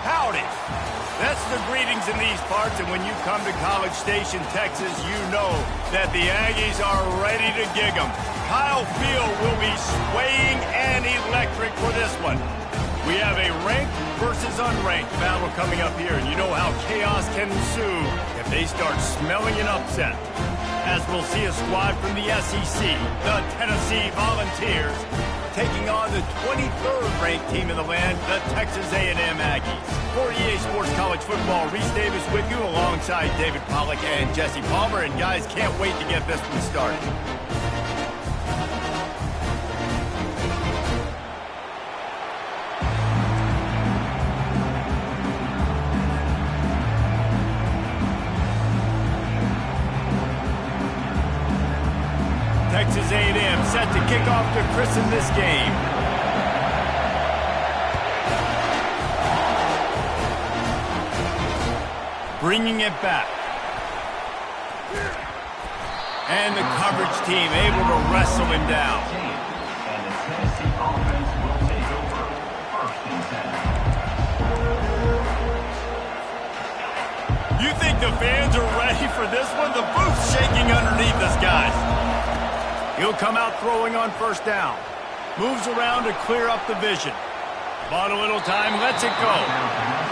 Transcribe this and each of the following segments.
Howdy. That's the greetings in these parts, and when you come to College Station, Texas, you know that the Aggies are ready to gig 'em. Kyle Field will be swaying and electric for this one. We have a ranked versus unranked battle coming up here, and you know how chaos can ensue if they start smelling an upset. As we'll see a squad from the SEC, the Tennessee Volunteers, taking on the 23rd ranked team in the land, the Texas A&M Aggies. For EA Sports College Football, Reese Davis with you alongside David Pollack and Jesse Palmer. And guys, can't wait to get this one started. Texas A&M set to kick off to christen this game. Bringing it back. And the coverage team able to wrestle him down. And the Tennessee offense will take over 1st and 10. You think the fans are ready for this one? The booth's shaking underneath us, guys. He'll come out throwing on 1st down. Moves around to clear up the vision. Bought a little time, lets it go.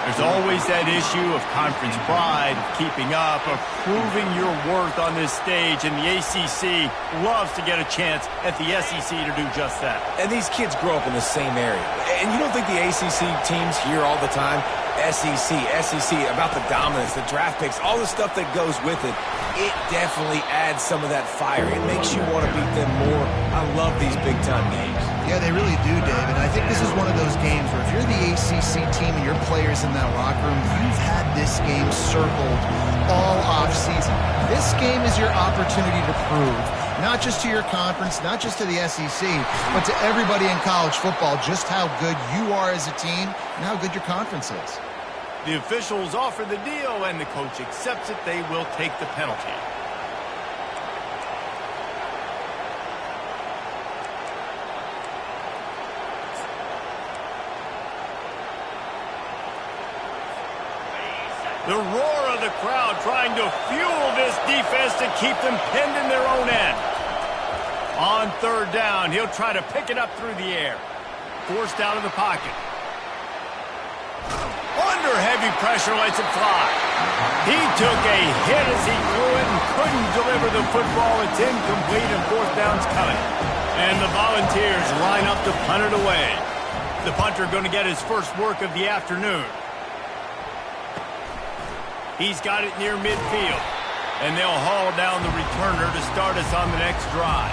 There's always that issue of conference pride, keeping up, of proving your worth on this stage, and the ACC loves to get a chance at the SEC to do just that. And these kids grow up in the same area. And you don't think the ACC teams hear all the time, SEC, about the dominance, the draft picks, all the stuff that goes with it. It definitely adds some of that fire. It makes you want to beat them more. I love these big-time games. Yeah, they really do, David. I think this is one of those games where if you're the ACC team and your players in that locker room, you've had this game circled all off-season. This game is your opportunity to prove, not just to your conference, not just to the SEC, but to everybody in college football, just how good you are as a team and how good your conference is. The officials offer the deal, and the coach accepts it. They will take the penalty. The roar of the crowd trying to fuel this defense to keep them pinned in their own end. On 3rd down, he'll try to pick it up through the air. Forced out of the pocket. Under heavy pressure, lets it fly. He took a hit as he threw it and couldn't deliver the football. It's incomplete, and 4th down's coming. And the Volunteers line up to punt it away. The punter going to get his first work of the afternoon. He's got it near midfield. And they'll haul down the returner to start us on the next drive.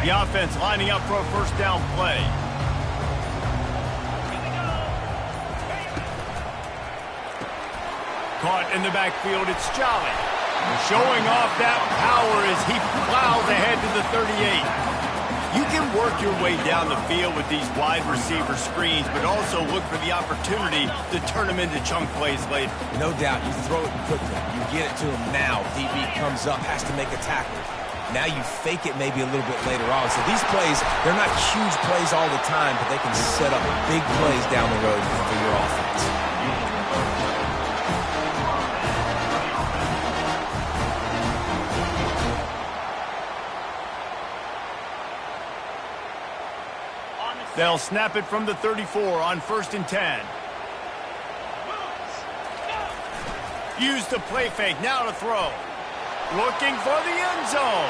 The offense lining up for a 1st down play. Caught in the backfield, it's Jolly. Showing off that power as he plows ahead to the 38. You can work your way down the field with these wide receiver screens, but also look for the opportunity to turn them into chunk plays later. No doubt, you throw it quickly. You get it to him now. DB comes up, has to make a tackle. Now you fake it maybe a little bit later on. So these plays, they're not huge plays all the time, but they can set up big plays down the road for your offense. They'll snap it from the 34 on 1st and 10. Use the play fake, now to throw. Looking for the end zone.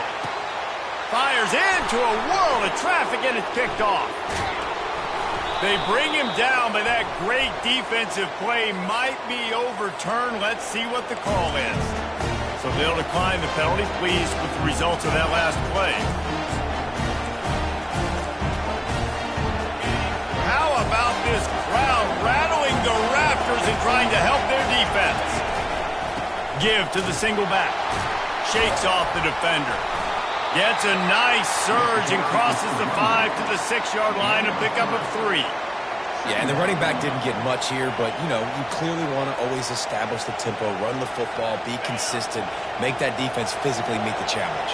Fires into a whirl of traffic, and it's picked off. They bring him down, but that great defensive play might be overturned. Let's see what the call is. So they'll decline the penalty. Pleased with the results of that last play. How about this crowd rattling the rafters and trying to help their defense? Give to the single back. Shakes off the defender. Gets a nice surge and crosses the 5 to the 6-yard line, a pickup of 3. Yeah, and the running back didn't get much here, but, you know, you clearly want to always establish the tempo, run the football, be consistent, make that defense physically meet the challenge.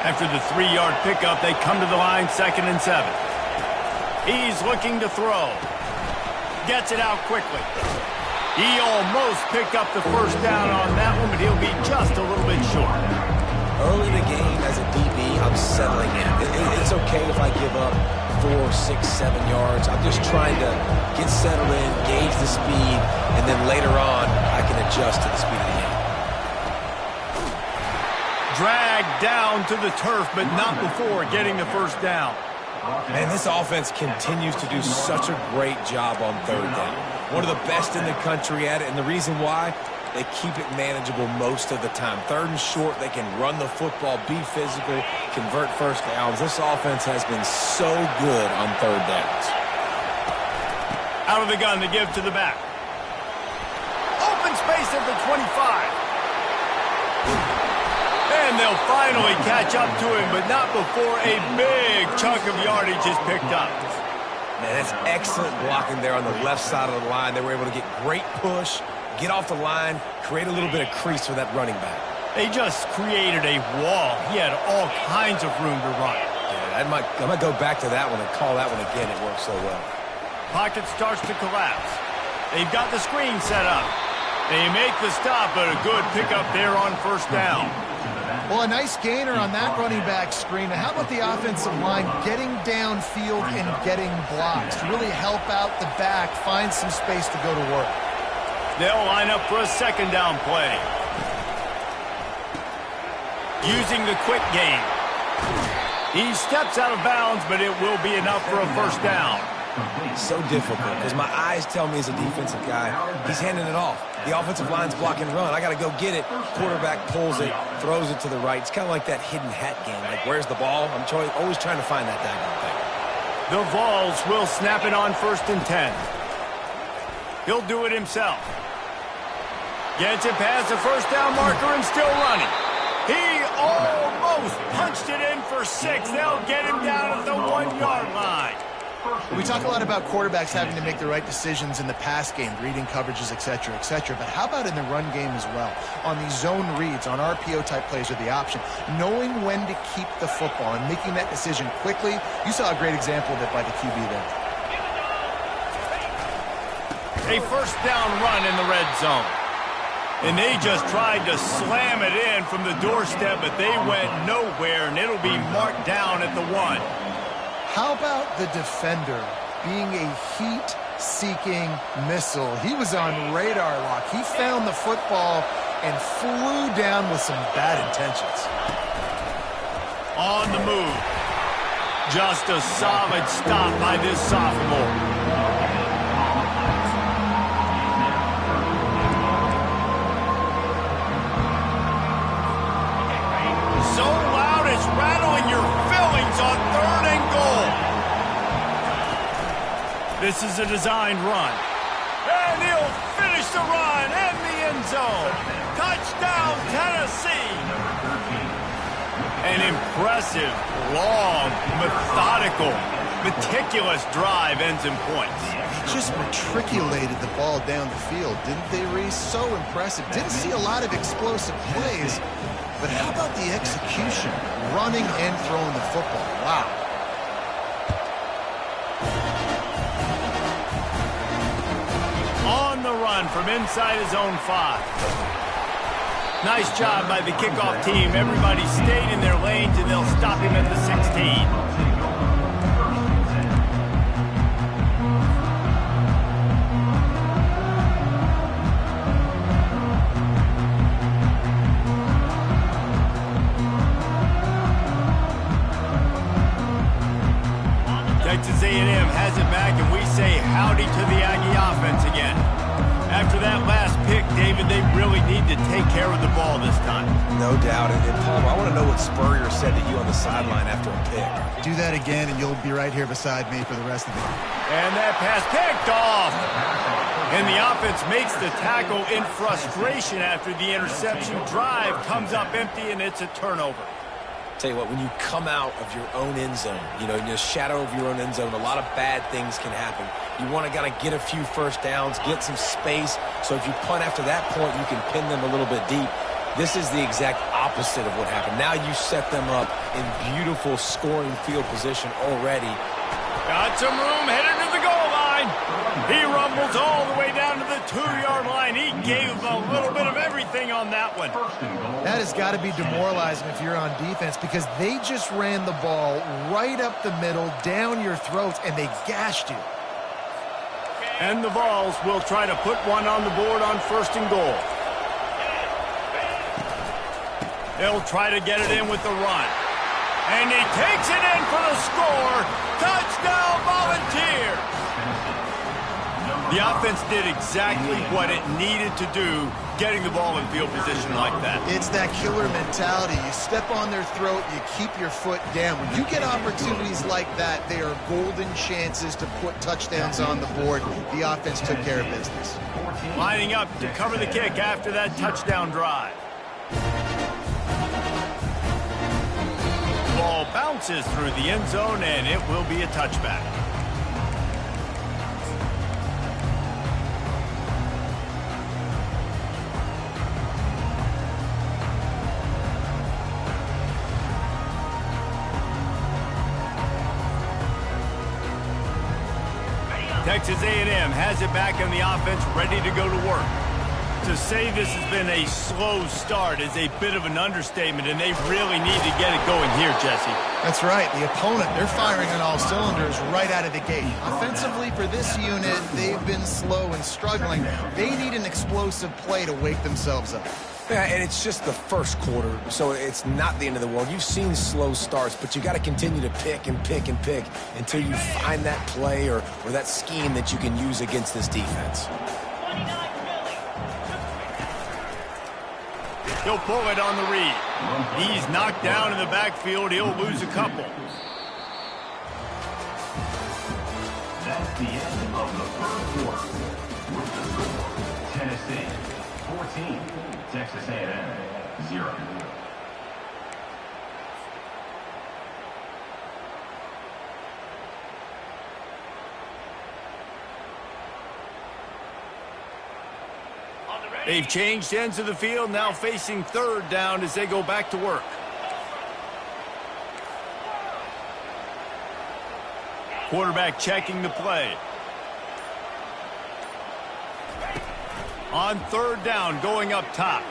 After the 3-yard pickup, they come to the line, 2nd and 7. He's looking to throw. Gets it out quickly. He almost picked up the first down on that one, but he'll be just a little bit short. Early in the game, as a DB, I'm settling in. It's okay if I give up 4, 6, 7 yards. I'm just trying to get settled in, gauge the speed, and then later on, I can adjust to the speed of the game. Dragged down to the turf, but not before getting the first down. Man, this offense continues to do such a great job on 3rd down. One of the best in the country at it, and the reason why, they keep it manageable most of the time. 3rd and short, they can run the football, be physical, convert first downs. This offense has been so good on 3rd downs. Out of the gun to give to the back. Open space at the 25. And they'll finally catch up to him, but not before a big chunk of yardage is picked up. Man, that's excellent blocking there on the left side of the line. They were able to get great push, get off the line, create a little bit of crease for that running back. They just created a wall. He had all kinds of room to run. Yeah, I might go back to that one and call that one again. It worked so well. Pocket starts to collapse. They've got the screen set up. They make the stop, but a good pickup there on first down. Well, a nice gainer on that running back screen. How about the offensive line getting downfield and getting blocks to really help out the back, find some space to go to work? They'll line up for a 2nd down play. Using the quick game. He steps out of bounds, but it will be enough for a first down. So difficult because my eyes tell me as a defensive guy, he's handing it off. The offensive line's block and run. I got to go get it. Quarterback pulls it, throws it to the right. It's kind of like that hidden hat game. Like, where's the ball? I'm always trying to find that daggone thing. The Vols will snap it on 1st and 10. He'll do it himself. Gets it past the first down marker and still running. He almost punched it in for 6. They'll get him down at the 1-yard line. We talk a lot about quarterbacks having to make the right decisions in the pass game, reading coverages, et cetera, but how about in the run game as well? On these zone reads, on RPO-type plays with the option, knowing when to keep the football and making that decision quickly. You saw a great example of it by the QB there. A first down run in the red zone. And they just tried to slam it in from the doorstep, but they went nowhere, and it'll be marked down at the 1. How about the defender being a heat-seeking missile? He was on radar lock. He found the football and flew down with some bad intentions. On the move. Just a solid stop by this sophomore. So loud it's rattling your fillings on 3rd and goal. This is a designed run. And he'll finish the run in the end zone. Touchdown, Tennessee. An impressive, long, methodical, meticulous drive ends in points. Just matriculated the ball down the field, didn't they, Reese? So impressive. Didn't see a lot of explosive plays, but how about the execution? Running and throwing the football. Wow. On the run from inside his own 5. Nice job by the kickoff team. Everybody stayed in their lanes, and they'll stop him at the 16. Texas A&M has it back, and we say howdy to the Aggie offense again. After that last pick, David, they really need to take care of the ball this time. No doubt. And Palmer, I want to know what Spurrier said to you on the sideline after a pick. Do that again, and you'll be right here beside me for the rest of it. And that pass picked off. And the offense makes the tackle in frustration after the interception. Drive comes up empty, and it's a turnover. Tell you what, when you come out of your own end zone, in the shadow of your own end zone, a lot of bad things can happen. You want to kind of get a few first downs, get some space, so if you punt after that point, you can pin them a little bit deep. This is the exact opposite of what happened. Now you set them up in beautiful scoring field position already. Got some room, headed to the goal line. He rumbles all the way down to the 2-yard line. He gave him a little bit of everything on that one. That has got to be demoralizing if you're on defense, because they just ran the ball right up the middle, down your throats, and they gashed you. And the Vols will try to put one on the board on 1st and goal. They'll try to get it in with the run. And he takes it in for the score. Touchdown, Volunteer! The offense did exactly what it needed to do, getting the ball in field position like that. It's that killer mentality. You step on their throat, you keep your foot down. When you get opportunities like that, they are golden chances to put touchdowns on the board. The offense took care of business. Lining up to cover the kick after that touchdown drive. Ball bounces through the end zone, and it will be a touchback. Texas A&M has it back in the offense, ready to go to work. To say this has been a slow start is a bit of an understatement, and they really need to get it going here, Jesse. That's right. The opponent, they're firing on all cylinders right out of the gate. Offensively, for this unit, they've been slow and struggling. They need an explosive play to wake themselves up. Yeah, and it's just the first quarter, so it's not the end of the world. You've seen slow starts, but you got to continue to pick and pick and pick until you find that play or that scheme that you can use against this defense. He'll pull it on the read. He's knocked down in the backfield. He'll lose a couple. That's the end of the first quarter. With the score, Tennessee 14, Texas A&M 0. They've changed ends of the field, now facing 3rd down as they go back to work. Quarterback checking the play. On 3rd down, going up top.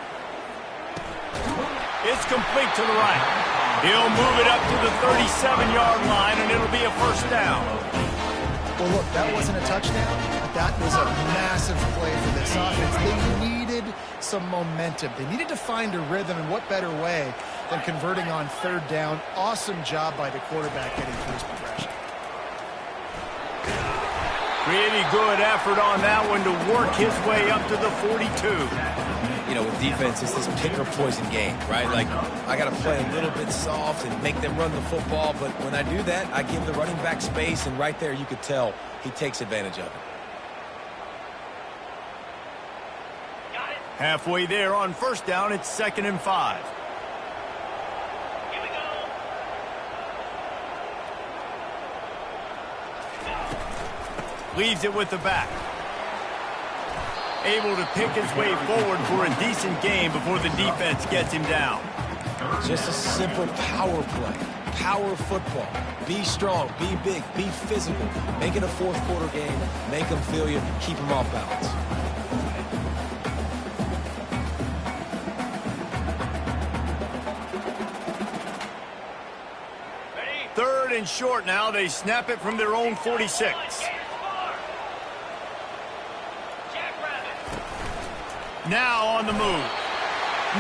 It's complete to the right. He'll move it up to the 37-yard line, and it'll be a 1st down. Well, look, that wasn't a touchdown, but that was a massive play for this offense. They needed some momentum. They needed to find a rhythm, and what better way than converting on 3rd down. Awesome job by the quarterback getting through his progression. Really good effort on that one to work his way up to the 42. With defense, it's this pick or poison game, right? Like, I got to play a little bit soft and make them run the football, but when I do that, I give the running back space, and right there you could tell he takes advantage of it. Halfway there on 1st down, it's 2nd and 5. Leaves it with the back. Able to pick his way forward for a decent game before the defense gets him down. Just a simple power play. Power football. Be strong, be big, be physical. Make it a 4th quarter game. Make them feel you. Keep them off balance. Third and short now. They snap it from their own 46. Now on the move.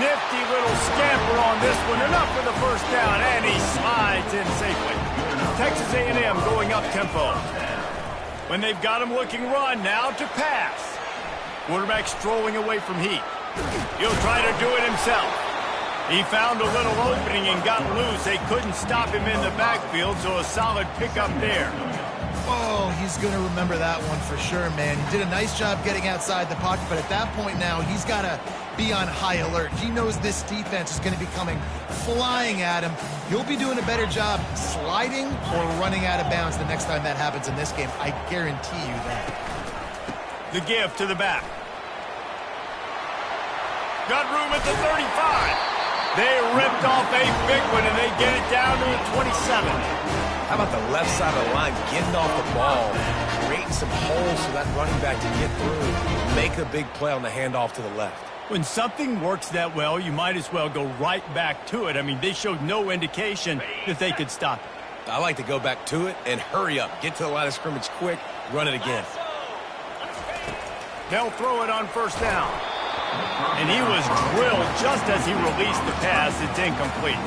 Nifty little scamper on this one. Enough for the 1st down, and he slides in safely. Texas A&M going up tempo. When they've got him looking run, now to pass. Quarterback strolling away from Heat. He'll try to do it himself. He found a little opening and got loose. They couldn't stop him in the backfield, so a solid pickup there. Oh, he's going to remember that one for sure, man. He did a nice job getting outside the pocket, but at that point now, he's got to be on high alert. He knows this defense is going to be coming flying at him. He'll be doing a better job sliding or running out of bounds the next time that happens in this game. I guarantee you that. The give to the back. Got room at the 35. They ripped off a big one, and they get it down to the 27. How about the left side of the line getting off the ball, creating some holes so that running back can get through, make a big play on the handoff to the left. When something works that well, you might as well go right back to it. I mean, they showed no indication that they could stop it. I like to go back to it and hurry up. Get to the line of scrimmage quick, run it again. They'll throw it on first down. And he was drilled just as he released the pass. It's incomplete.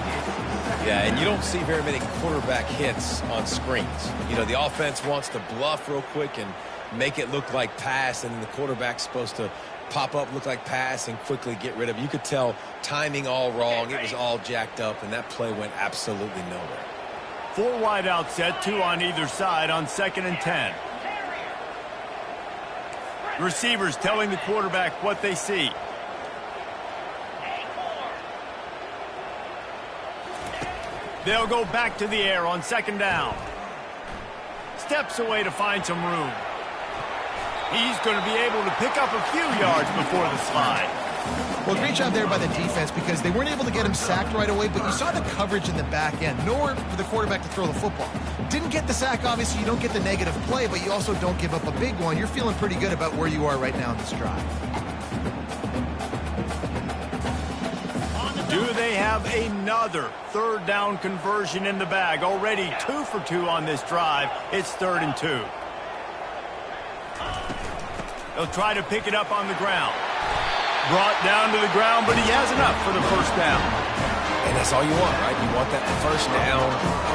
Yeah, and you don't see very many quarterback hits on screens. You know, the offense wants to bluff real quick and make it look like pass, and then the quarterback's supposed to pop up, look like pass, and quickly get rid of it. You could tell timing all wrong. It was all jacked up, and that play went absolutely nowhere. 4 wide out set, 2 on either side on 2nd and 10. Receivers telling the quarterback what they see. They'll go back to the air on 2nd down. Steps away to find some room. He's going to be able to pick up a few yards before the slide. Well, great job there by the defense because they weren't able to get him sacked right away, but you saw the coverage in the back end. Nowhere for the quarterback to throw the football. Didn't get the sack, obviously. You don't get the negative play, but you also don't give up a big one. You're feeling pretty good about where you are right now in this drive. Do they have another 3rd down conversion in the bag? Already 2 for 2 on this drive. It's 3rd and 2. They'll try to pick it up on the ground. Brought down to the ground, but he has enough for the first down. And that's all you want, right? You want that first down,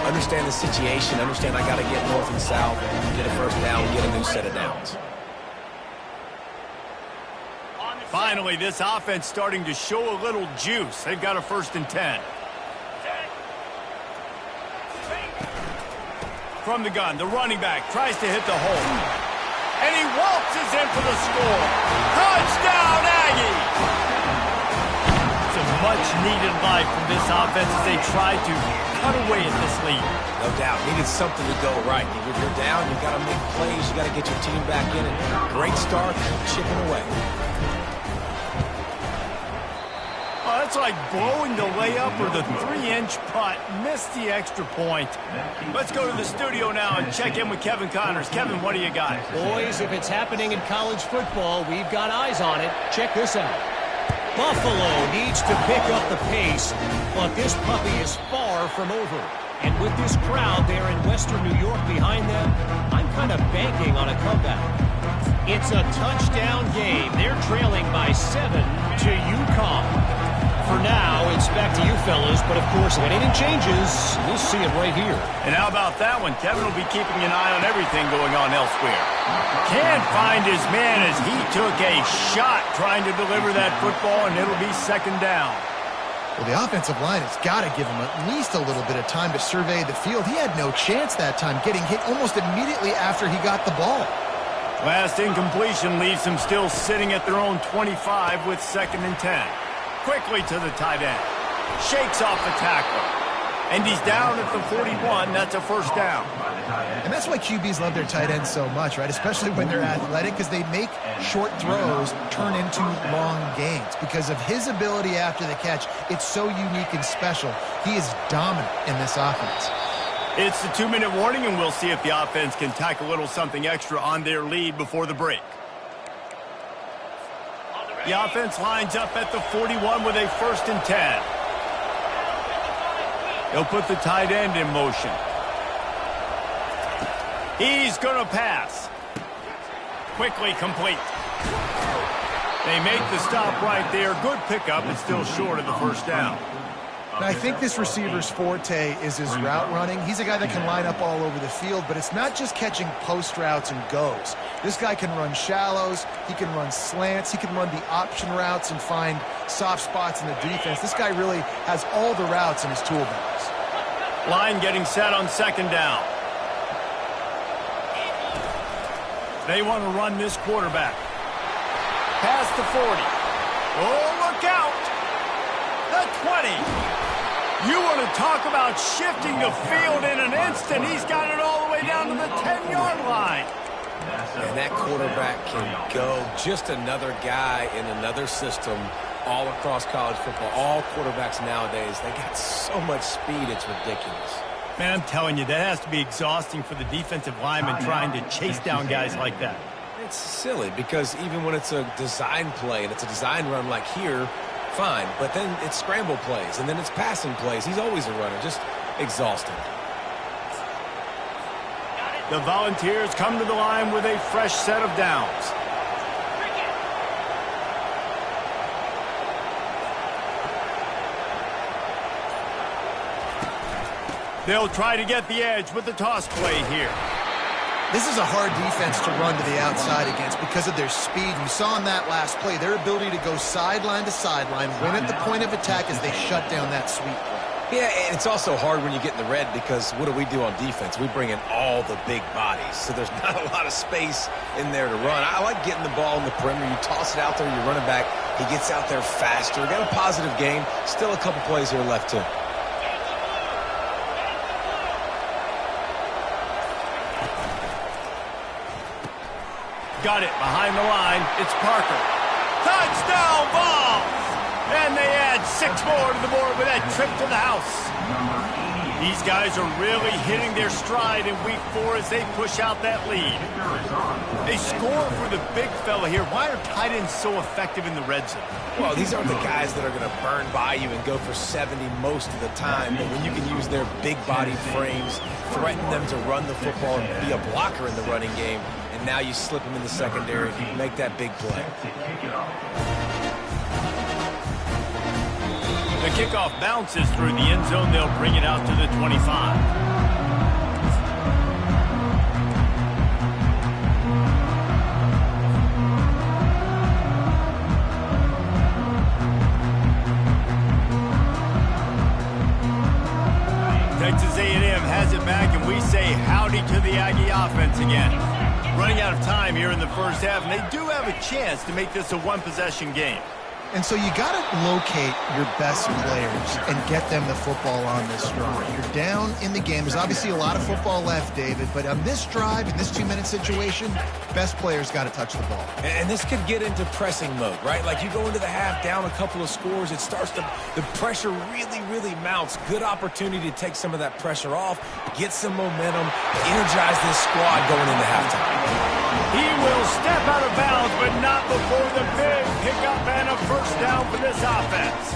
understand the situation, understand I got to get north and south, get a first down, get a new set of downs. Finally, this offense starting to show a little juice. They've got a 1st and 10. From the gun, the running back tries to hit the hole. And he waltzes in for the score. Touchdown, Aggie! It's a much-needed life from this offense as they try to cut away at this lead. No doubt. Needed something to go right. If you're down, you've got to make plays. You've got to get your team back in it. Great start, chipping away. Oh, that's like blowing the layup or the 3-inch putt. Missed the extra point. Let's go to the studio now and check in with Kevin Connors. Kevin, what do you got? Boys, if it's happening in college football, we've got eyes on it. Check this out. Buffalo needs to pick up the pace, but this puppy is far from over. And with this crowd there in Western New York behind them, I'm kind of banking on a comeback. It's a touchdown game. They're trailing by 7 to UConn. For now, it's back to you fellas, but of course, if anything changes, we'll see it right here. And how about that one? Kevin will be keeping an eye on everything going on elsewhere. Can't find his man as he took a shot trying to deliver that football, and it'll be 2nd down. Well, the offensive line has got to give him at least a little bit of time to survey the field. He had no chance that time, getting hit almost immediately after he got the ball. Last incompletion leaves them still sitting at their own 25 with 2nd and 10. Quickly to the tight end. Shakes off the tackle. And he's down at the 41. That's a 1st down. And that's why QBs love their tight ends so much, right? Especially when they're athletic, because they make short throws turn into long gains. Because of his ability after the catch, it's so unique and special. He is dominant in this offense. It's the 2-minute warning, and we'll see if the offense can tack a little something extra on their lead before the break. The offense lines up at the 41 with a 1st and 10. They'll put the tight end in motion. He's going to pass. Quickly complete. They make the stop right there. Good pickup, but still short of the 1st down. Now, I think this receiver's forte is his route running. He's a guy that can line up all over the field, but it's not just catching post routes and goes. This guy can run shallows, he can run slants, he can run the option routes and find soft spots in the defense. This guy really has all the routes in his toolbox. Line getting set on 2nd down. They want to run this quarterback. Past the 40. Oh, look out. The 20. You want to talk about shifting the field in an instant. He's got it all the way down to the 10-yard line. And that quarterback can go. Just another guy in another system all across college football. All quarterbacks nowadays, they got so much speed, it's ridiculous. Man, I'm telling you, that has to be exhausting for the defensive lineman trying to chase down guys like that. It's silly because even when it's a design play and it's a design run like here, fine. But then it's scramble plays and then it's passing plays. He's always a runner. Just exhausting. The Volunteers come to the line with a fresh set of downs. They'll try to get the edge with the toss play here. This is a hard defense to run to the outside against because of their speed. You saw in that last play their ability to go sideline to sideline, win at the point of attack as they shut down that sweep play. Yeah, and it's also hard when you get in the red because what do we do on defense? We bring in all the big bodies, so there's not a lot of space in there to run. I like getting the ball in the perimeter. You toss it out there, you run it back. He gets out there faster. Got a positive game. Still a couple plays here left, too. Got it behind the line. It's Parker. Touchdown ball! And they add 6 more to the board with that trip to the house. These guys are really hitting their stride in week 4 as they push out that lead. They score for the big fella here. Why are tight ends so effective in the red zone? Well, these aren't the guys that are going to burn by you and go for 70 most of the time. But when you can use their big body frames, threaten them to run the football and be a blocker in the running game, and now you slip them in the secondary, make that big play. The kickoff bounces through the end zone. They'll bring it out to the 25. Texas A&M has it back, and we say howdy to the Aggie offense again. Running out of time here in the first half, and they do have a chance to make this a one-possession game. And so you got to locate your best players and get them the football on this drive. You're down in the game. There's obviously a lot of football left, David, but on this drive, in this 2-minute situation, best players got to touch the ball. And this could get into pressing mode, right? Like you go into the half down a couple of scores, it starts to, the pressure really, really mounts. Good opportunity to take some of that pressure off, get some momentum, energize this squad going into halftime. He will step out of bounds, but not before the big pickup and a first down for this offense.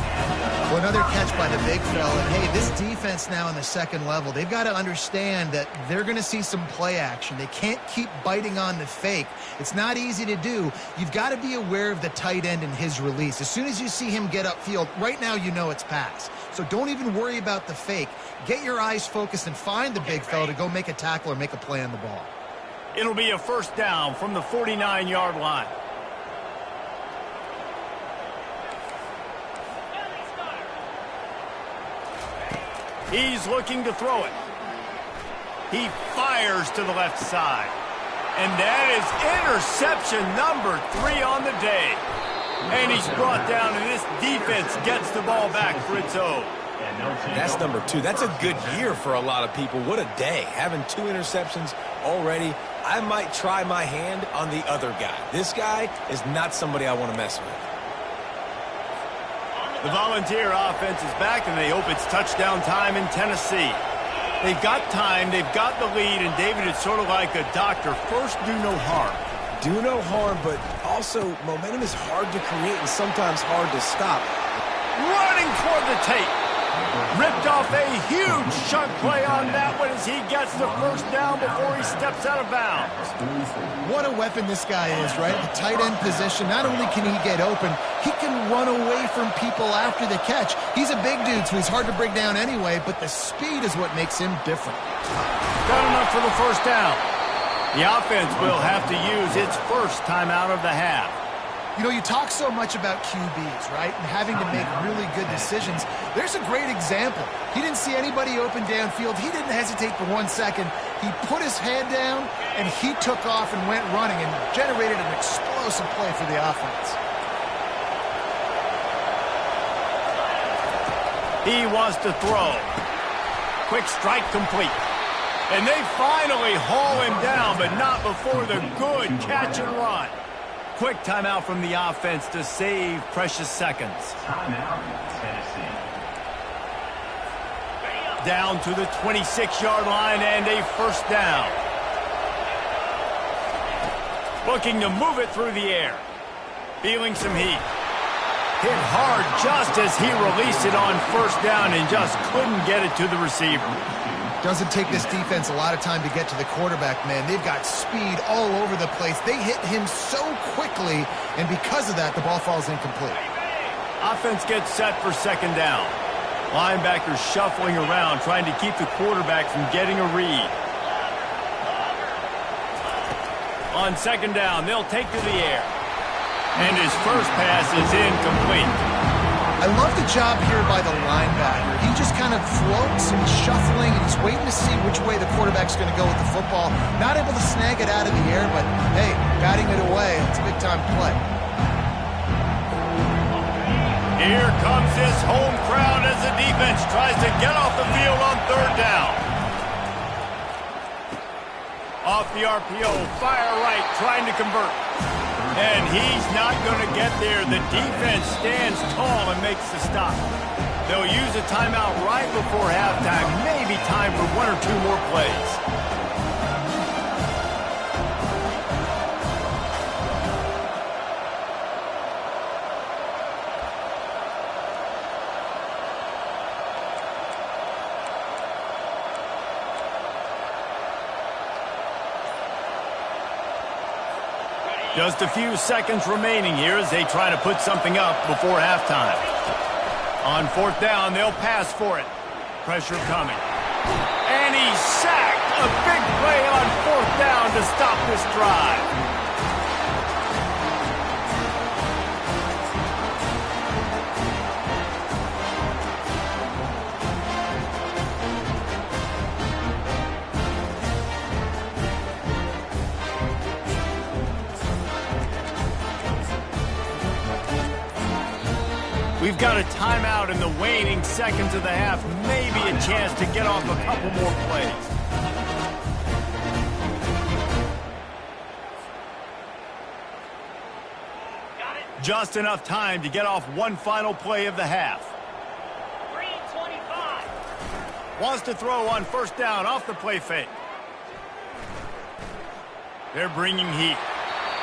Well, another catch by the big fella. And hey, this defense now in the second level, they've got to understand that they're going to see some play action. They can't keep biting on the fake. It's not easy to do. You've got to be aware of the tight end and his release. As soon as you see him get upfield, right now you know it's pass. So don't even worry about the fake. Get your eyes focused and find the big fella to go make a tackle or make a play on the ball. It'll be a first down from the 49-yard line. He's looking to throw it. He fires to the left side. And that is interception number 3 on the day. And he's brought down, and this defense gets the ball back for its own. That's number 2. That's a good year for a lot of people. What a day. Having 2 interceptions already. I might try my hand on the other guy. This guy is not somebody I want to mess with. The Volunteer offense is back, and they hope it's touchdown time in Tennessee. They've got time, they've got the lead, and David, it's sort of like a doctor. First, do no harm. Do no harm, but also momentum is hard to create and sometimes hard to stop. Running toward the tape. Ripped off a huge chunk play on that one as he gets the first down before he steps out of bounds. What a weapon this guy is, right? The tight end position, not only can he get open, he can run away from people after the catch. He's a big dude, so he's hard to bring down anyway, but the speed is what makes him different. Got enough for the first down. The offense will have to use its first timeout of the half. You know, you talk so much about QBs, right, and having to make really good decisions. There's a great example. He didn't see anybody open downfield. He didn't hesitate for 1 second. He put his head down, and he took off and went running and generated an explosive play for the offense. He wants to throw. Quick strike complete. And they finally haul him down, but not before the good catch and run. Quick timeout from the offense to save precious seconds. Timeout, Tennessee. Down to the 26-yard line and a first down. Looking to move it through the air. Feeling some heat. Hit hard just as he released it on first down and just couldn't get it to the receiver. Doesn't take this defense a lot of time to get to the quarterback, man. They've got speed all over the place. They hit him so quickly, and because of that, the ball falls incomplete. Offense gets set for second down. Linebackers shuffling around, trying to keep the quarterback from getting a read. On second down, they'll take to the air. And his first pass is incomplete. I love the job here by the linebacker. He just kind of floats and he's shuffling and he's waiting to see which way the quarterback's going to go with the football. Not able to snag it out of the air, but hey, batting it away. It's a big-time play. Here comes his home crowd as the defense tries to get off the field on third down. Off the RPO, fire right, trying to convert. And he's not going to get there. The defense stands tall and makes the stop. They'll use a timeout right before halftime. Maybe time for one or two more plays. Just a few seconds remaining here as they try to put something up before halftime. On fourth down, they'll pass for it. Pressure coming. And he's sacked. A big play on fourth down to stop this drive. We've got a timeout in the waning seconds of the half. Maybe a chance to get off a couple more plays. Just enough time to get off one final play of the half. 3:25. Wants to throw on first down off the play fake. They're bringing heat.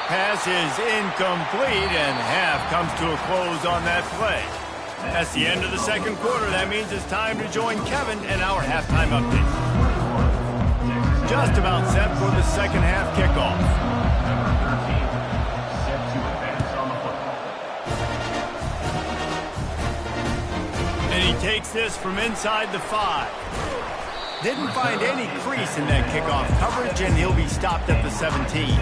Pass is incomplete, and half comes to a close on that play. That's the end of the second quarter. That means it's time to join Kevin in our halftime update. Just about set for the second half kickoff. Number 13, set to advance on the football. And he takes this from inside the 5. Didn't find any crease in that kickoff coverage, and he'll be stopped at the 17.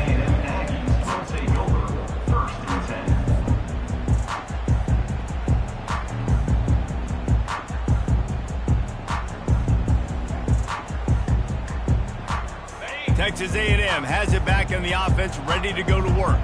Texas A&M has it back in the offense, ready to go to work.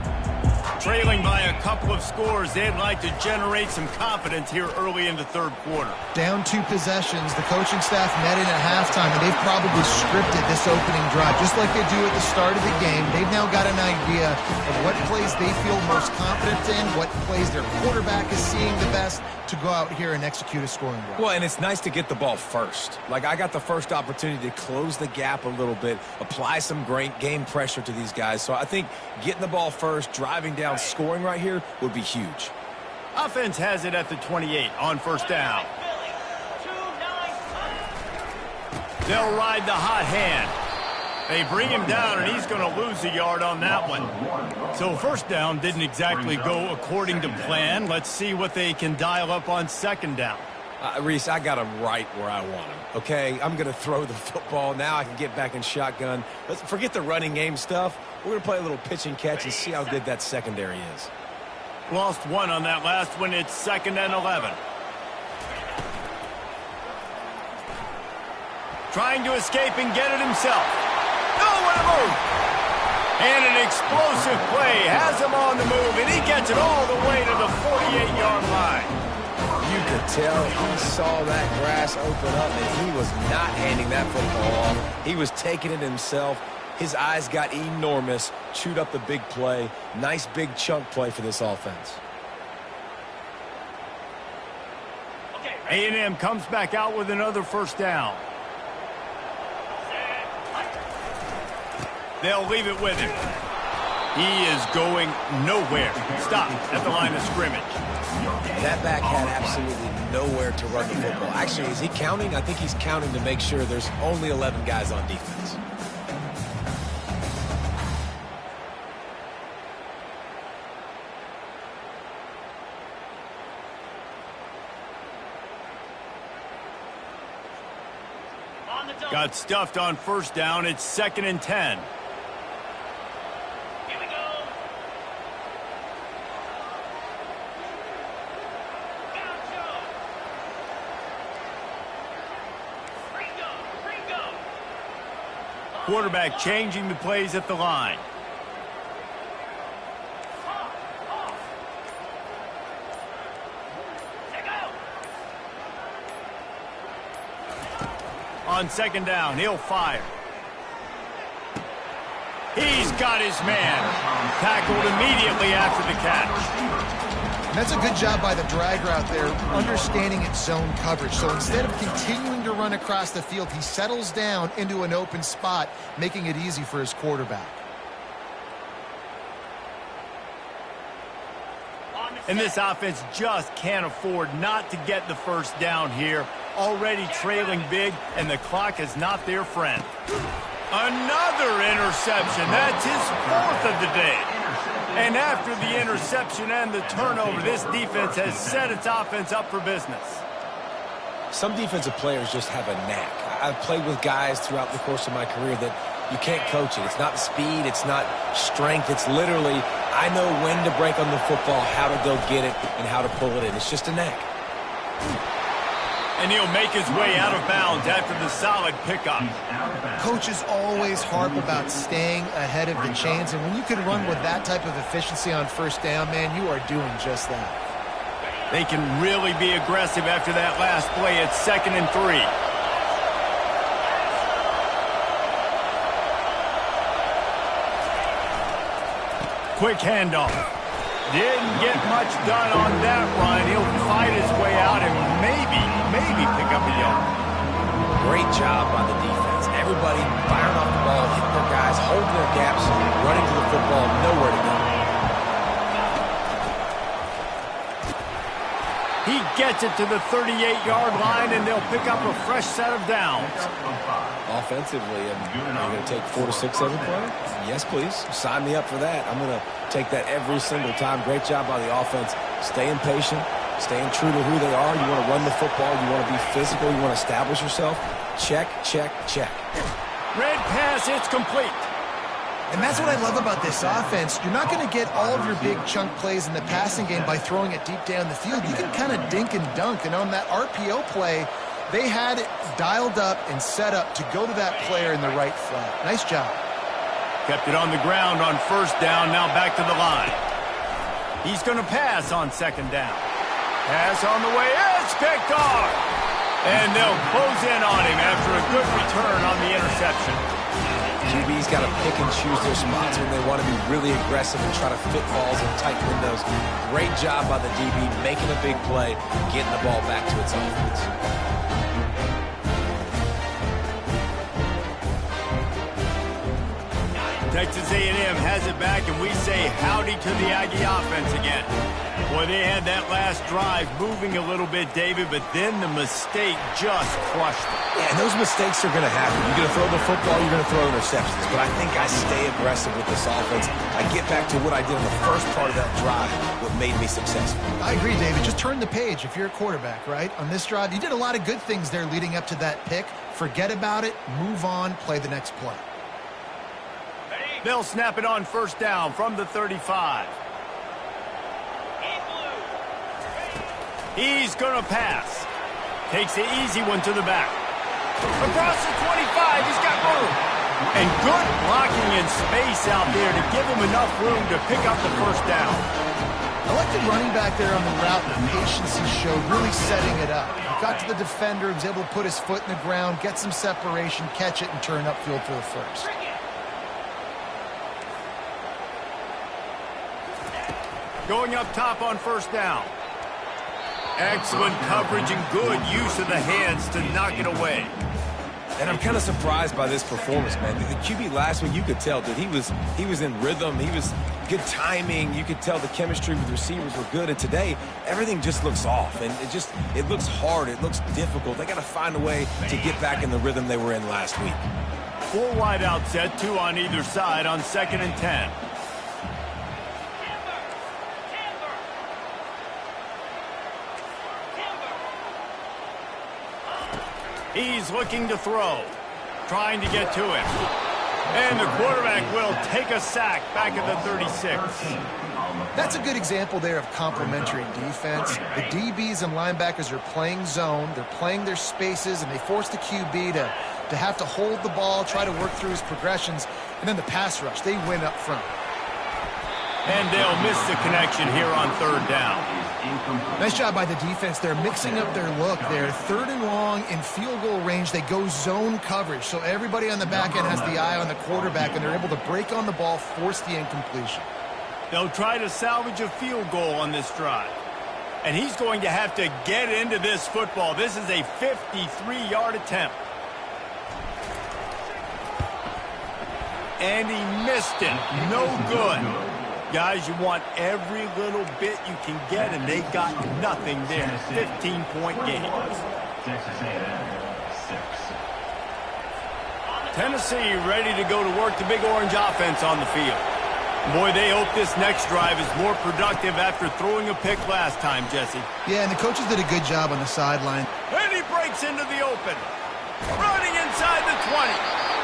Trailing by a couple of scores, they'd like to generate some confidence here early in the third quarter. Down 2 possessions, the coaching staff met in at halftime, and they've probably scripted this opening drive. Just like they do at the start of the game, they've now got an idea of what plays they feel most confident in, what plays their quarterback is seeing the best to go out here and execute a scoring drive. Well, and it's nice to get the ball first. Like, I got the first opportunity to close the gap a little bit, apply some great game pressure to these guys. So I think getting the ball first, driving down, scoring right here would be huge. Offense has it at the 28 on first down. They'll ride the hot hand. They bring him down, and he's going to lose a yard on that one. So first down didn't exactly go according to plan. Let's see what they can dial up on second down. Reese, I got him right where I want him, okay? I'm going to throw the football. Now I can get back in shotgun. Let's forget the running game stuff. We're going to play a little pitch and catch and see how good that secondary is. Lost one on that last one. It's 2nd and 11. Trying to escape and get it himself. No, what a move! And an explosive play has him on the move, and he gets it all the way to the 48-yard line. You could tell he saw that grass open up, and he was not handing that football off. He was taking it himself. His eyes got enormous, chewed up the big play. Nice big chunk play for this offense. A&M comes back out with another first down. They'll leave it with him. He is going nowhere. Stop at the line of scrimmage. That back had absolutely nowhere to run the football. Actually, is he counting? I think he's counting to make sure there's only 11 guys on defense. Got stuffed on first down. It's 2nd and 10. Here we go. Quarterback changing the plays at the line. On 2nd down, he'll fire. He's got his man. Tackled immediately after the catch. And that's a good job by the drag route there, understanding its zone coverage. So instead of continuing to run across the field, he settles down into an open spot, making it easy for his quarterback. And this offense just can't afford not to get the first down here. Already trailing big, and the clock is not their friend. Another interception. That's his 4th of the day. And after the interception and the turnover, this defense has set its offense up for business. Some defensive players just have a knack. I've played with guys throughout the course of my career that you can't coach it. It's not speed. It's not strength. It's literally, I know when to break on the football, how to go get it, and how to pull it in. It's just a knack. And he'll make his way out of bounds after the solid pickup. Coaches always harp about staying ahead of the chains, and when you can run with that type of efficiency on first down, man, you are doing just that. They can really be aggressive after that last play. It's 2nd and 3. Quick handoff. Didn't get much done on that run. He'll fight his way out and maybe pick up a yard. Great job by the defense. Everybody firing off the ball, hitting their guys, holding their gaps, running to the football, nowhere to go. He gets it to the 38-yard line, and they'll pick up a fresh set of downs. Offensively, are you going to take 4 to 6 every play? Yes, please. Sign me up for that. I'm going to take that every single time. Great job by the offense. Staying patient, staying true to who they are. You want to run the football. You want to be physical. You want to establish yourself. Check, check, check. Red pass, it's complete. And that's what I love about this offense. You're not going to get all of your big chunk plays in the passing game by throwing it deep down the field. You can kind of dink and dunk. And on that RPO play, they had it dialed up and set up to go to that player in the right flat. Nice job. Kept it on the ground on first down, now back to the line. He's going to pass on 2nd down. Pass on the way, it's picked off. And they'll close in on him after a good return on the interception. QB's got to pick and choose their spots when they want to be really aggressive and try to fit balls in tight windows. Great job by the DB making a big play, getting the ball back to its offense. Texas A&M has it back, and we say howdy to the Aggie offense again. Boy, they had that last drive moving a little bit, David, but then the mistake just crushed them. Yeah, and those mistakes are going to happen. You're going to throw the football, you're going to throw interceptions. But I think I stay aggressive with this offense. I get back to what I did in the first part of that drive, what made me successful. I agree, David. Just turn the page if you're a quarterback, right? On this drive, you did a lot of good things there leading up to that pick. Forget about it, move on, play the next play. They'll snap it on first down from the 35. He's going to pass. Takes the easy one to the back. Across the 25, he's got room. And good blocking in space out there to give him enough room to pick up the first down. I like the running back there on the route, the patience he showed, really setting it up. He got to the defender, he was able to put his foot in the ground, get some separation, catch it, and turn upfield for the first. Going up top on first down. Excellent coverage and good use of the hands to knock it away. And I'm kind of surprised by this performance, man. The QB last week, you could tell that he was in rhythm. He was good timing. You could tell the chemistry with the receivers were good. And today, everything just looks off. And it looks hard. It looks difficult. They got to find a way to get back in the rhythm they were in last week. 4 wide out set, 2 on either side on 2nd and 10. He's looking to throw, trying to get to him. And the quarterback will take a sack back at the 36. That's a good example there of complementary defense. The DBs and linebackers are playing zone, they're playing their spaces, and they force the QB to have to hold the ball, try to work through his progressions, and then the pass rush, they win up front. And they'll miss the connection here on 3rd down. Nice job by the defense. They're mixing up their look. They're 3rd and long in field goal range. They go zone coverage. So everybody on the back end has the eye on the quarterback, and they're able to break on the ball, force the incompletion. They'll try to salvage a field goal on this drive. And he's going to have to get into this football. This is a 53-yard attempt. And he missed it. No good. Guys, you want every little bit you can get, and they got nothing there. 15-point game. Texas A&M 6. Tennessee ready to go to work the Big Orange offense on the field. Boy, they hope this next drive is more productive after throwing a pick last time, Jesse. Yeah, and the coaches did a good job on the sideline. And he breaks into the open. Running inside the 20.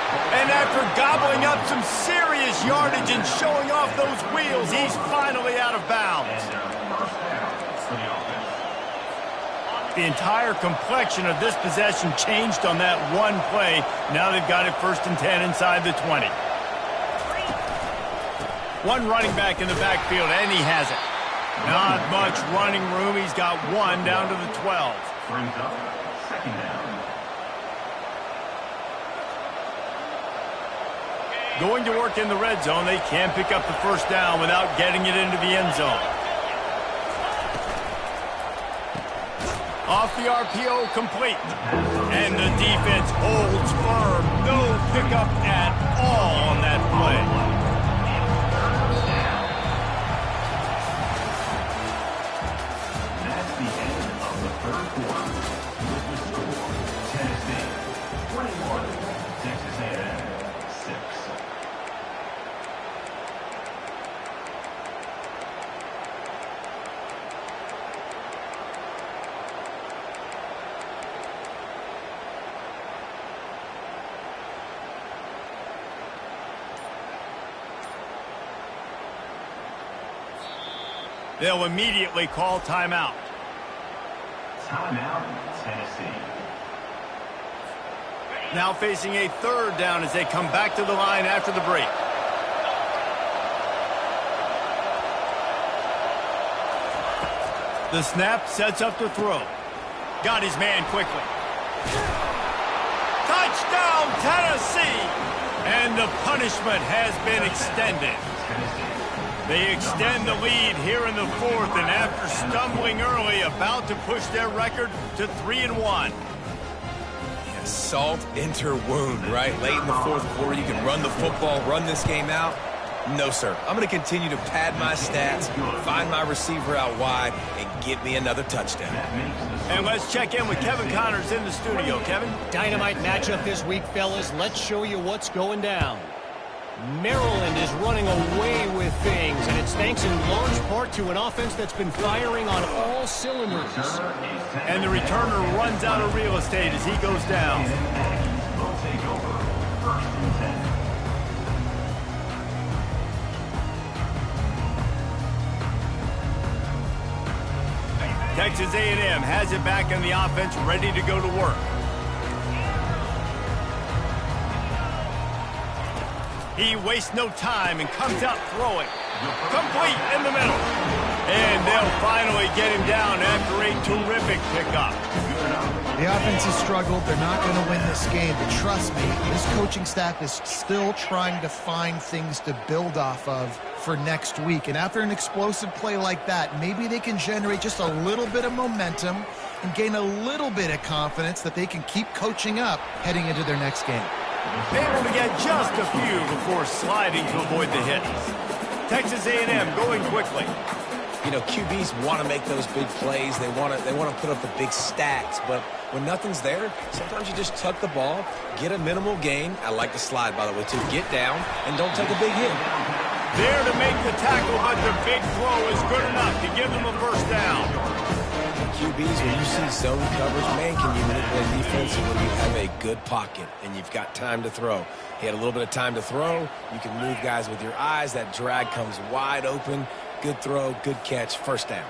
And after gobbling up some serious yardage and showing off those wheels, he's finally out of bounds. The entire complexion of this possession changed on that one play. Now they've got it 1st and 10 inside the 20. One running back in the backfield, and he has it. Not much running room. He's got 1 down to the 12. Brings up 2nd down. Going to work in the red zone. They can't pick up the first down without getting it into the end zone. Off the RPO, complete. And the defense holds firm. No pickup at all on that play. That's the end of the 3rd quarter. With the score, Tennessee 21, Texas A&M 6. They'll immediately call timeout. Timeout, Tennessee. Now facing a 3rd down as they come back to the line after the break. The snap sets up to throw. Got his man quickly. Touchdown, Tennessee! And the punishment has been extended. They extend the lead here in the 4th, and after stumbling early, about to push their record to 3-1. Yeah, salt enter wound, right? Late in the 4th quarter, you can run the football, run this game out. No, sir. I'm going to continue to pad my stats, find my receiver out wide, and get me another touchdown. And let's check in with Kevin Connors in the studio. Kevin? Dynamite matchup this week, fellas. Let's show you what's going down. Maryland is running away with things, and it's thanks in large part to an offense that's been firing on all cylinders. And the returner runs out of real estate as he goes down. Will take over 1st and 10. Texas A&M has it back in the offense, ready to go to work. He wastes no time and comes out throwing. Complete in the middle. And they'll finally get him down after a terrific pickup. The offense has struggled. They're not going to win this game. But trust me, this coaching staff is still trying to find things to build off of for next week. And after an explosive play like that, maybe they can generate just a little bit of momentum and gain a little bit of confidence that they can keep coaching up heading into their next game. Able to get just a few before sliding to avoid the hit. Texas A&M going quickly. You know, QBs want to make those big plays. They want to put up the big stats. But when nothing's there, sometimes you just tuck the ball, get a minimal gain. I like the slide, by the way, too. Get down and don't take a big hit. There to make the tackle, but the big throw is good enough to give them a first down. QBs, when you see zone coverage, man, can you manipulate defense when you have a good pocket and you've got time to throw. He had a little bit of time to throw. You can move guys with your eyes. That drag comes wide open. Good throw, good catch, first down.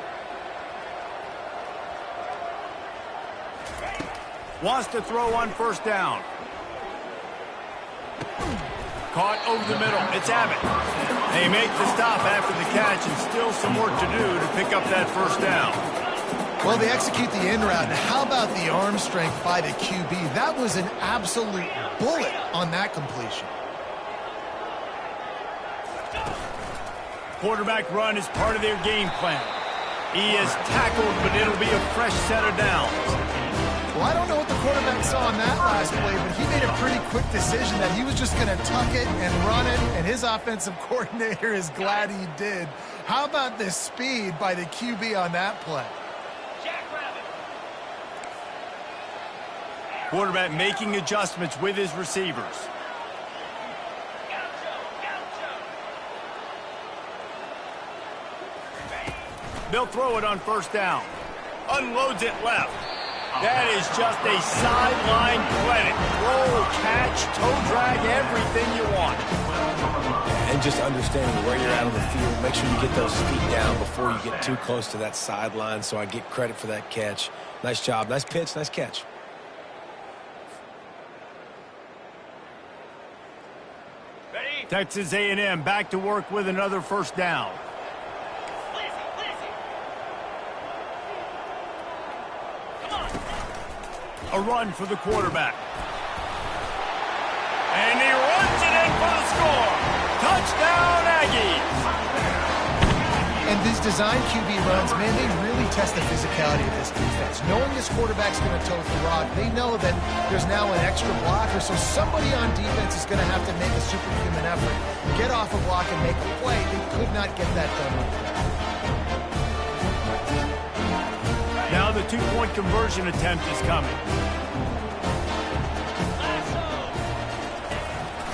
Wants to throw on first down. Caught over the middle. It's Abbott. They make the stop after the catch, and still some work to do to pick up that first down. Well, they execute the in route. And how about the arm strength by the QB? That was an absolute bullet on that completion. Quarterback run is part of their game plan. He is tackled, but it'll be a fresh set of downs. Well, I don't know what the quarterback saw on that last play, but he made a pretty quick decision that he was just going to tuck it and run it, and his offensive coordinator is glad he did. How about the speed by the QB on that play? Quarterback making adjustments with his receivers. They'll throw it on first down. Unloads it left. That is just a sideline credit. Roll, catch, toe drag, everything you want. And just understanding where you're at on the field, make sure you get those feet down before you get too close to that sideline, so I get credit for that catch. Nice job, nice pitch, nice catch. Texas A&M back to work with another first down. A run for the quarterback. And he runs it in for the score. Touchdown, Aggies. And these design QB runs, man, they really test the physicality of this defense. Knowing this quarterback's going to tote the rock, they know that there's now an extra blocker, so somebody on defense is going to have to make a superhuman effort, get off a block and make a play. They could not get that done with that. Now the two-point conversion attempt is coming.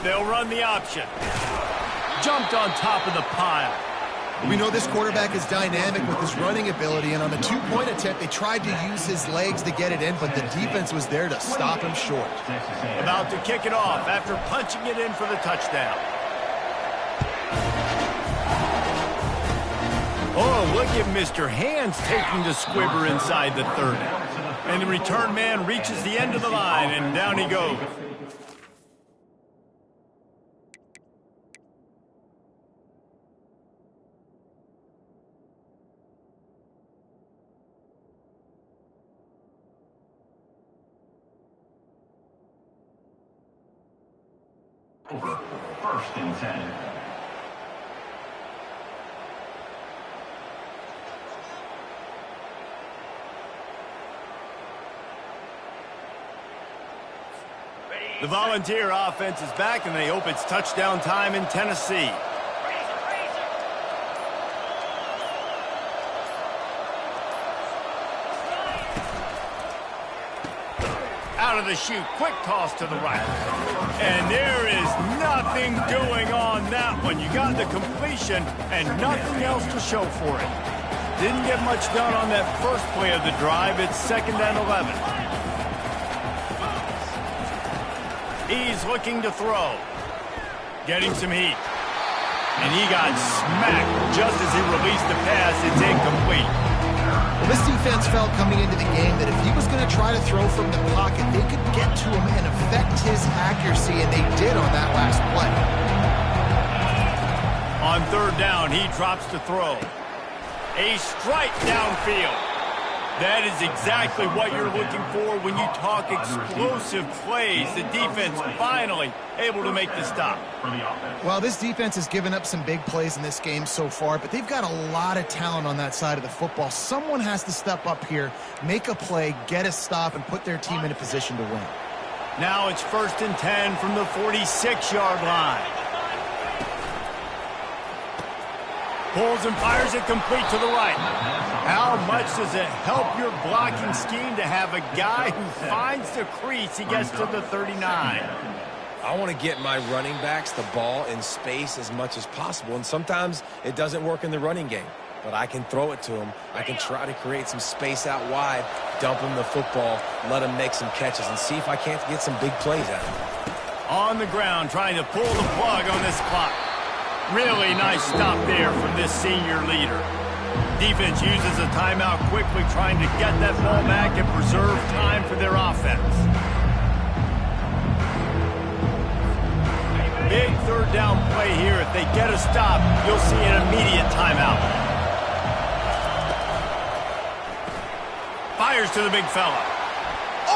They'll run the option. Jumped on top of the pile. We know this quarterback is dynamic with his running ability, and on the two-point attempt, they tried to use his legs to get it in, but the defense was there to stop him short. About to kick it off after punching it in for the touchdown. Oh, look at Mr. Hands taking the squibber inside the 30. And the return man reaches the end of the line, and down he goes. Over 1st and 10. The Volunteer offense is back, and they hope it's touchdown time in Tennessee. Out of the chute, quick toss to the right. And there is nothing doing on that one. You got the completion and nothing else to show for it. Didn't get much done on that first play of the drive. It's 2nd and 11. He's looking to throw. Getting some heat. And he got smacked just as he released the pass. It's incomplete. Well, this defense felt coming into the game that if he was going to try to throw from the pocket, they could get to him and affect his accuracy, and they did on that last play. On third down, he drops to throw. A strike downfield. That is exactly what you're looking for when you talk explosive plays. The defense finally able to make the stop. Well, this defense has given up some big plays in this game so far, but they've got a lot of talent on that side of the football. Someone has to step up here, make a play, get a stop, and put their team in a position to win. Now it's 1st and 10 from the 46-yard line. Pulls and fires it complete to the right. How much does it help your blocking scheme to have a guy who finds the crease? He gets to the 39. I want to get my running backs the ball in space as much as possible, and sometimes it doesn't work in the running game. But I can throw it to him. I can try to create some space out wide, dump him the football, let him make some catches, and see if I can't get some big plays out of him. On the ground, trying to pull the plug on this clock. Really nice stop there from this senior leader. Defense uses a timeout quickly, trying to get that ball back and preserve time for their offense. Big third down play here. If they get a stop, you'll see an immediate timeout. Fires to the big fella.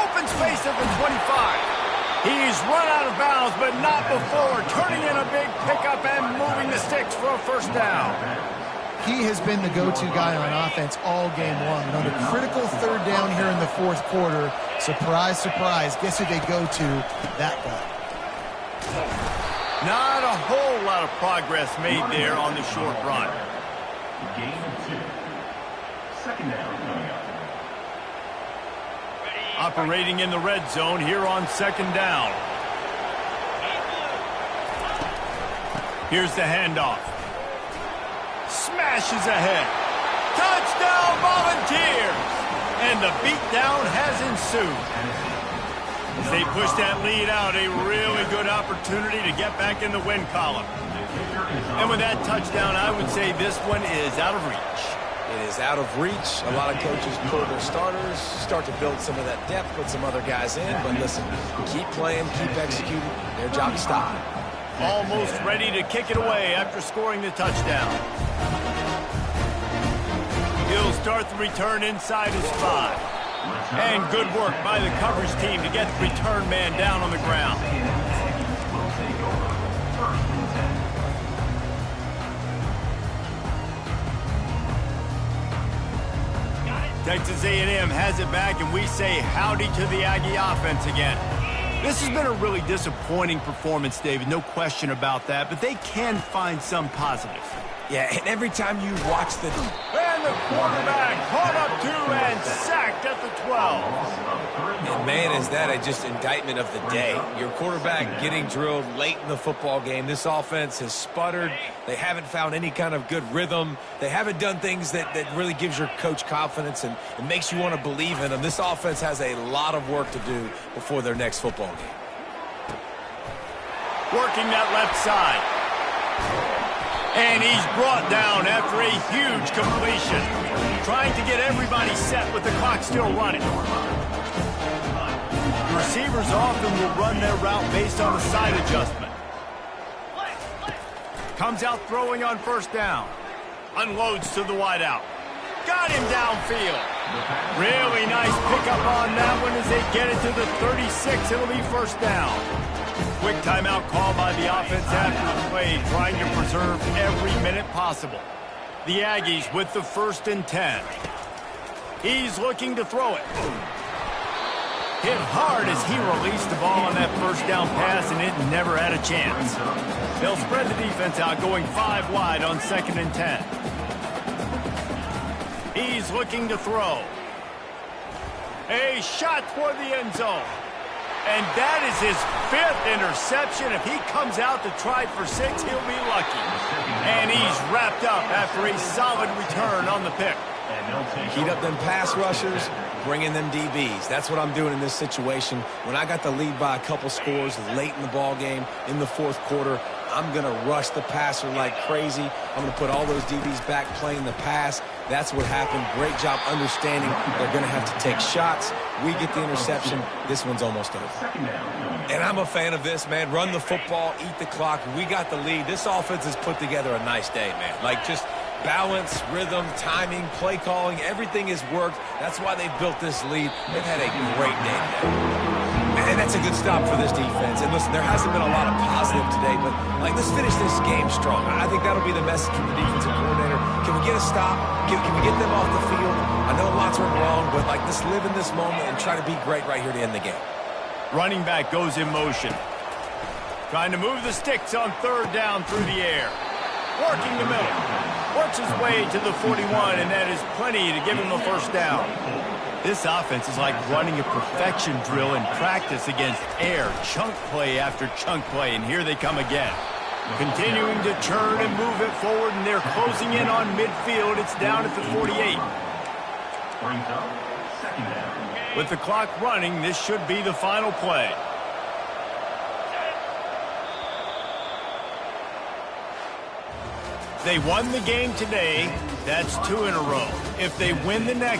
Open space at the 25. He's run out of bounds, but not before turning in a big pickup and moving the sticks for a first down. He has been the go-to guy on offense all game long. And on a critical third down here in the fourth quarter, surprise, surprise, guess who they go to? That guy. Not a whole lot of progress made there on the short run. Gain of 2. 2nd down coming up. Operating in the red zone here on 2nd down. Here's the handoff. Smashes ahead. Touchdown Volunteers! And the beatdown has ensued. As they push that lead out, a really good opportunity to get back in the win column. And with that touchdown, I would say this one is out of reach. It is out of reach. A lot of coaches pull their starters, start to build some of that depth, put some other guys in. But listen, keep playing, keep executing. Their job is stop. Almost ready to kick it away after scoring the touchdown. He'll start the return inside his 5. And good work by the coverage team to get the return man down on the ground. Texas A&M has it back, and we say howdy to the Aggie offense again. This has been a really disappointing performance, David, no question about that, but they can find some positives. Yeah, and every time you watch the... And the quarterback caught up to and sacked at the 12. And man, is that just indictment of the day. Your quarterback getting drilled late in the football game. This offense has sputtered. They haven't found any kind of good rhythm. They haven't done things that really gives your coach confidence and makes you want to believe in them. This offense has a lot of work to do before their next football game. Working that left side. And he's brought down after a huge completion. Trying to get everybody set with the clock still running. The receivers often will run their route based on a side adjustment. Comes out throwing on 1st down. Unloads to the wideout. Got him downfield. Really nice pickup on that one as they get it to the 36. It'll be 1st down. Quick timeout call by the offense after the play, trying to preserve every minute possible. The Aggies with the 1st and 10. He's looking to throw it. Hit hard as he released the ball on that 1st down pass, and it never had a chance. They'll spread the defense out, going 5 wide on 2nd and 10. He's looking to throw. A shot toward the end zone. And that is his 5th interception. If he comes out to try for 6, he'll be lucky. And he's wrapped up after a solid return on the pick. Heat up them pass rushers, bring in them DBs. That's what I'm doing in this situation. When I got the lead by a couple scores late in the ball game, in the 4th quarter, I'm going to rush the passer like crazy. I'm going to put all those DBs back playing the pass, That's what happened. Great job understanding they're going to have to take shots. We get the interception. This one's almost over. And I'm a fan of this, man. Run the football, eat the clock. We got the lead. This offense has put together a nice day, man. Like, just balance, rhythm, timing, play calling, everything has worked. That's why they've built this lead. They've had a great day today. And that's a good stop for this defense. And listen, there hasn't been a lot of positive today, but, like, let's finish this game strong. I think that'll be the message from the defensive coordinator. Can we get a stop? Can we get them off the field? I know lots went wrong, but, like, let's live in this moment and try to be great right here to end the game. Running back goes in motion. Trying to move the sticks on third down through the air. Working the middle. Works his way to the 41, and that is plenty to give him a first down. This offense is like running a perfection drill in practice against air, chunk play after chunk play, and here they come again. Continuing to turn and move it forward, and they're closing in on midfield. It's down at the 48. Brings up second down. With the clock running, this should be the final play. They won the game today. That's 2 in a row. If they win the next